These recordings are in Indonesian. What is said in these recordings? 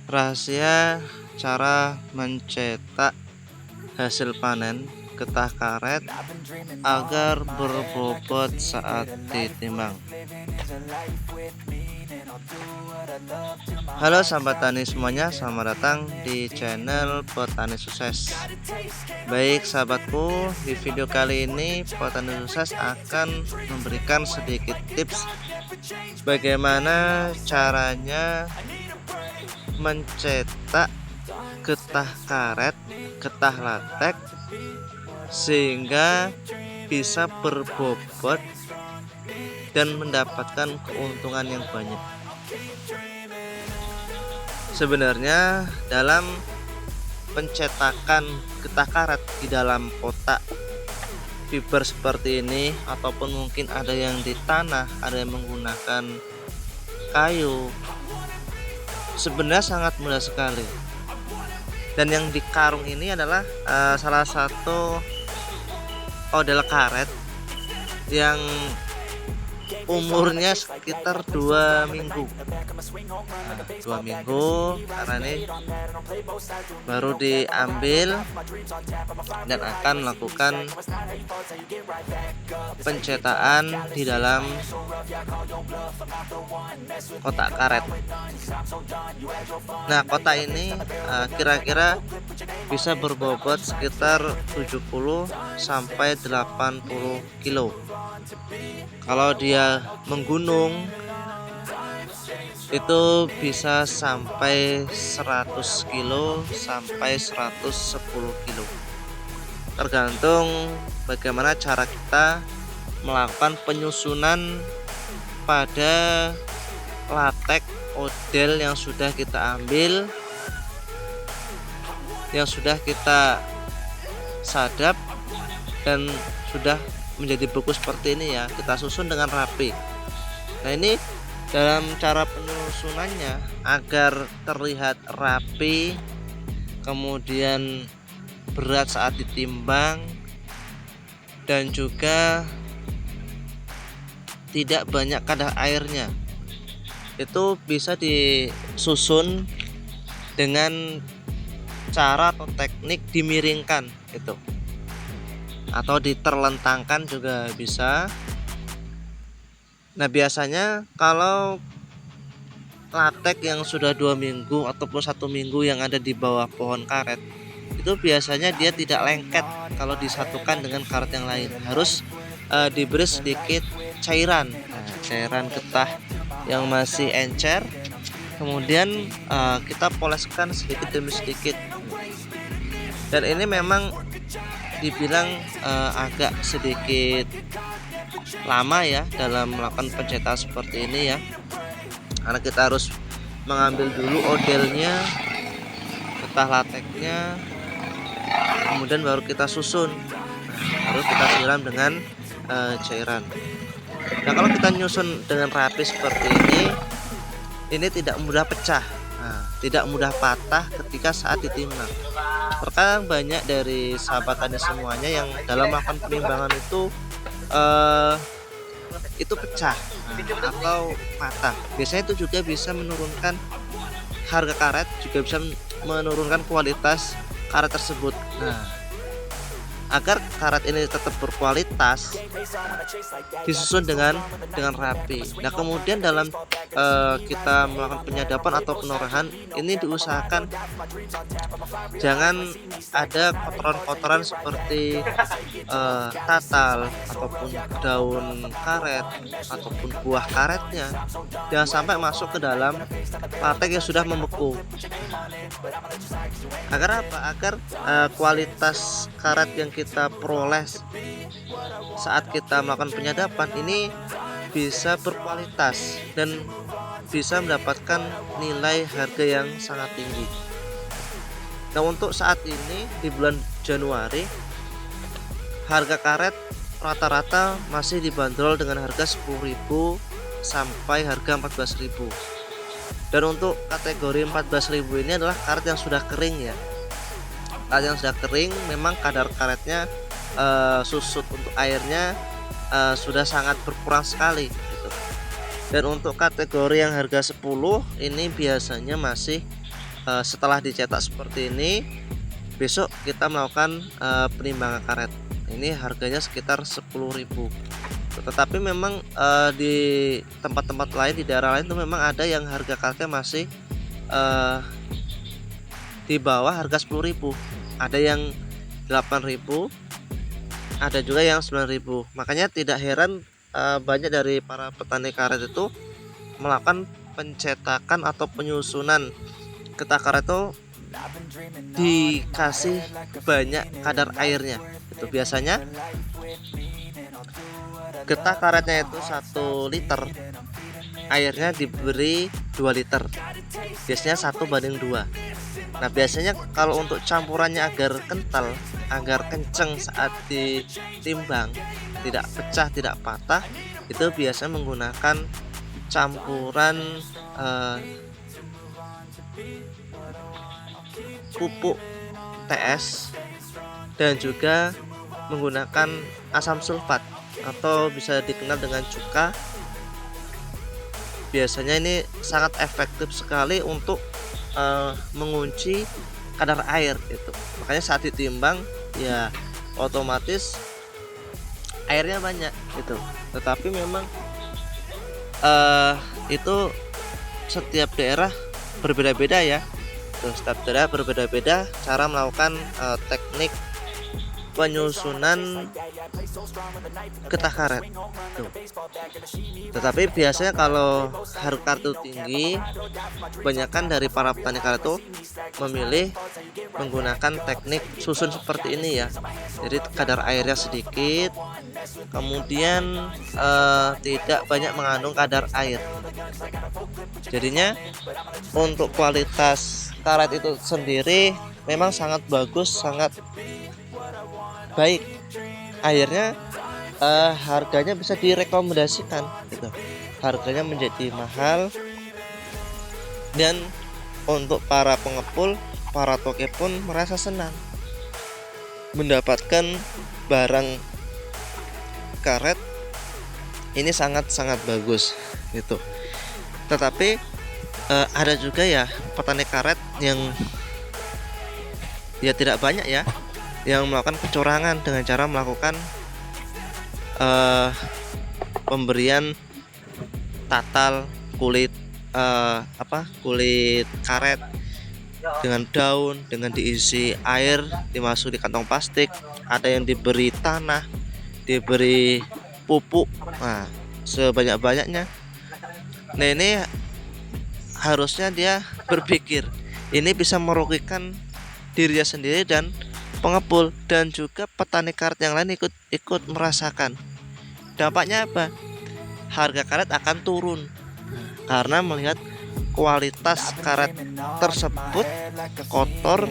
Rahasia cara mencetak hasil panen getah karet agar berbobot saat ditimbang. Halo sahabat tani semuanya, selamat datang di channel Petani Sukses. Baik sahabatku, di video kali ini Petani Sukses akan memberikan sedikit tips bagaimana caranya mencetak getah karet, getah latek sehingga bisa berbobot dan mendapatkan keuntungan yang banyak. Sebenarnya dalam pencetakan getah karet di dalam kotak fiber seperti ini, ataupun mungkin ada yang di tanah, ada yang menggunakan kayu, sebenarnya sangat mudah sekali. Dan yang di karung ini adalah salah satu model karet yang umurnya sekitar 2 minggu. 2 minggu karena ini baru diambil dan akan melakukan pencetakan di dalam kotak karet. Nah, kotak ini kira-kira bisa berbobot sekitar 70 sampai 80 kilo. Kalau dia menggunung itu bisa sampai 100 kilo sampai 110 kilo. Tergantung bagaimana cara kita melakukan penyusunan pada latek model yang sudah kita ambil, yang sudah kita sadap dan sudah menjadi buku seperti ini ya, kita susun dengan rapi. Nah, ini dalam cara penyusunannya agar terlihat rapi, kemudian berat saat ditimbang, dan juga tidak banyak kadar airnya. Itu bisa disusun dengan cara atau teknik dimiringkan gitu, atau diterlentangkan juga bisa. Nah, biasanya kalau latek yang sudah 2 minggu ataupun 1 minggu yang ada di bawah pohon karet, itu biasanya dia tidak lengket kalau disatukan dengan karet yang lain. Harus diberi sedikit cairan, cairan getah yang masih encer, kemudian kita poleskan sedikit demi sedikit. Dan ini memang dibilang agak sedikit lama ya dalam melakukan pencetakan seperti ini ya, karena kita harus mengambil dulu odelnya, getah lateknya, kemudian baru kita susun, baru kita siram dengan cairan. Nah, kalau kita nyusun dengan rapi seperti ini tidak mudah pecah, tidak mudah patah ketika saat ditimbang. Terkadang banyak dari sahabat tani semuanya yang dalam melakukan penimbangan itu pecah atau patah. Biasanya itu juga bisa menurunkan harga karet, juga bisa menurunkan kualitas karet tersebut. Nah, agar karet ini tetap berkualitas, disusun dengan rapi. Nah, kemudian dalam kita melakukan penyadapan atau penorahan, ini diusahakan jangan ada kotoran-kotoran seperti tatal ataupun daun karet ataupun buah karetnya, jangan sampai masuk ke dalam latek yang sudah membeku. Agar apa? Agar kualitas karet yang kita peroleh saat kita melakukan penyadapan ini bisa berkualitas dan bisa mendapatkan nilai harga yang sangat tinggi. Nah, untuk saat ini di bulan Januari, harga karet rata-rata masih dibanderol dengan harga 10.000 sampai harga 14.000. Dan untuk kategori 14.000 ini adalah karet yang sudah kering ya. Karet yang sudah kering memang kadar karetnya susut untuk airnya sudah sangat berkurang sekali gitu. Dan untuk kategori yang harga 10 ini biasanya masih setelah dicetak seperti ini, besok kita melakukan penimbangan karet. Ini harganya sekitar 10.000. Tetapi memang di tempat-tempat lain, di daerah lain itu memang ada yang harga karetnya masih di bawah harga 10.000. Ada yang 8.000, ada juga yang 9.000. Makanya tidak heran banyak dari para petani karet itu melakukan pencetakan atau penyusunan getah karet itu dikasih banyak kadar airnya. Itu biasanya getah karetnya itu 1 liter, airnya diberi 2 liter, biasanya 1:2. Nah biasanya kalau untuk campurannya agar kental, agar kenceng saat ditimbang, tidak pecah, tidak patah, itu biasanya menggunakan campuran pupuk TS dan juga menggunakan asam sulfat atau bisa dikenal dengan cuka. Biasanya ini sangat efektif sekali untuk mengunci kadar air itu. Makanya saat ditimbang ya otomatis airnya banyak gitu. Tetapi memang itu setiap daerah berbeda-beda ya. Setiap daerah berbeda-beda cara melakukan teknik penyusunan getah karet. Tetapi biasanya kalau harga karet itu tinggi, kebanyakan dari para petani karet itu memilih menggunakan teknik susun seperti ini ya. Jadi kadar airnya sedikit, kemudian tidak banyak mengandung kadar air. Jadinya untuk kualitas karet itu sendiri memang sangat bagus, sangat baik. Akhirnya harganya bisa direkomendasikan gitu. Harganya menjadi mahal, dan untuk para pengepul, para toke pun merasa senang mendapatkan barang karet ini sangat-sangat bagus gitu. Tetapi ada juga ya petani karet yang ya tidak banyak ya yang melakukan kecurangan dengan cara melakukan pemberian tatal kulit kulit karet dengan daun, dengan diisi air, dimasuk di kantong plastik. Ada yang diberi tanah, diberi pupuk, nah sebanyak-banyaknya. Nah ini harusnya dia berpikir ini bisa merugikan dirinya sendiri dan pengepul, dan juga petani karet yang lain ikut merasakan. Dampaknya apa? Harga karet akan turun karena melihat kualitas karet tersebut kotor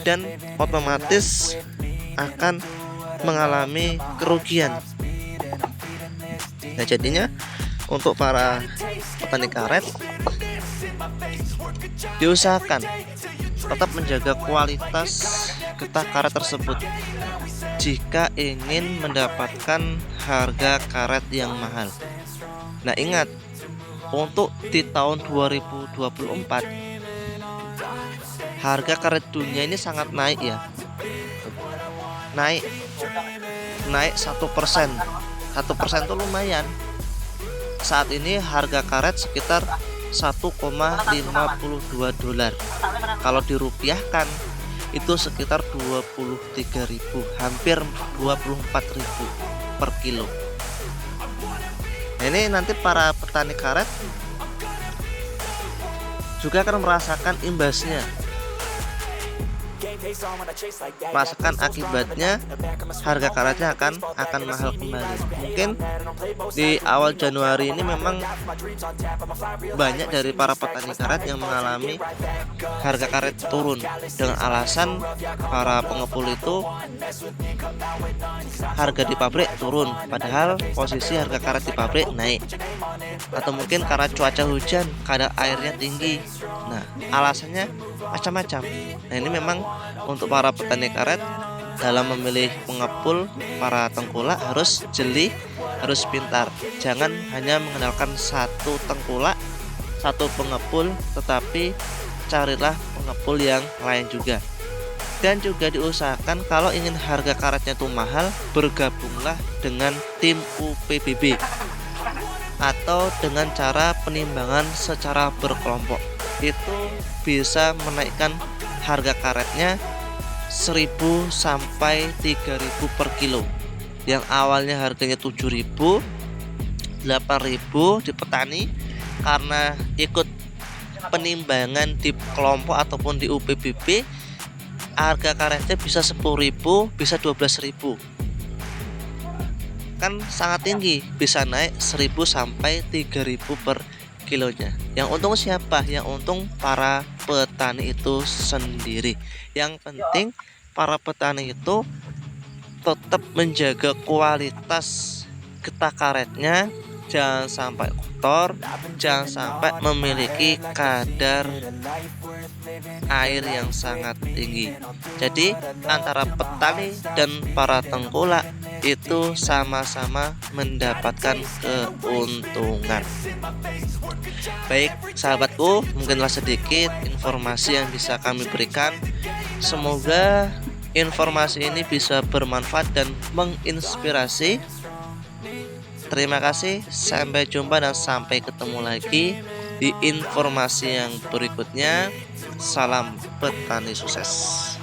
dan otomatis akan mengalami kerugian. Nah jadinya untuk para petani karet diusahakan tetap menjaga kualitas getah karet tersebut jika ingin mendapatkan harga karet yang mahal. Nah ingat, untuk di tahun 2024 harga karet dunia ini sangat naik ya, naik 1%. 1% itu lumayan. Saat ini harga karet sekitar 1,52 dolar. Kalau dirupiahkan itu sekitar 23.000, hampir 24.000 per kilo. Nah, ini nanti para petani karet juga akan merasakan imbasnya, merasakan akibatnya. Harga karetnya akan mahal kembali. Mungkin di awal Januari ini memang banyak dari para petani karet yang mengalami harga karet turun dengan alasan para pengepul itu harga di pabrik turun, padahal posisi harga karet di pabrik naik. Atau mungkin karena cuaca hujan, kadar airnya tinggi. Nah alasannya macam-macam. Nah ini memang untuk para petani karet dalam memilih pengepul, para tengkulak harus jeli, harus pintar. Jangan hanya mengandalkan satu tengkulak, satu pengepul, tetapi carilah pengepul yang lain juga. Dan juga diusahakan kalau ingin harga karetnya itu mahal, bergabunglah dengan tim UPBB atau dengan cara penimbangan secara berkelompok. Itu bisa menaikkan harga karetnya 1.000 sampai 3.000 per kilo. Yang awalnya harganya 7.000, 8.000 di petani, karena ikut penimbangan di kelompok ataupun di UPBB, harga karetnya bisa 10.000, bisa 12.000. Kan sangat tinggi, bisa naik 1.000 sampai 3.000 per kilonya. Yang untung siapa? Yang untung para petani itu sendiri. Yang penting para petani itu tetap menjaga kualitas getah karetnya, jangan sampai kotor, jangan sampai memiliki kadar air yang sangat tinggi. Jadi antara petani dan para tengkulak itu sama-sama mendapatkan keuntungan. Baik sahabatku, mungkinlah sedikit informasi yang bisa kami berikan. Semoga informasi ini bisa bermanfaat dan menginspirasi. Terima kasih, sampai jumpa dan sampai ketemu lagi di informasi yang berikutnya. Salam petani sukses.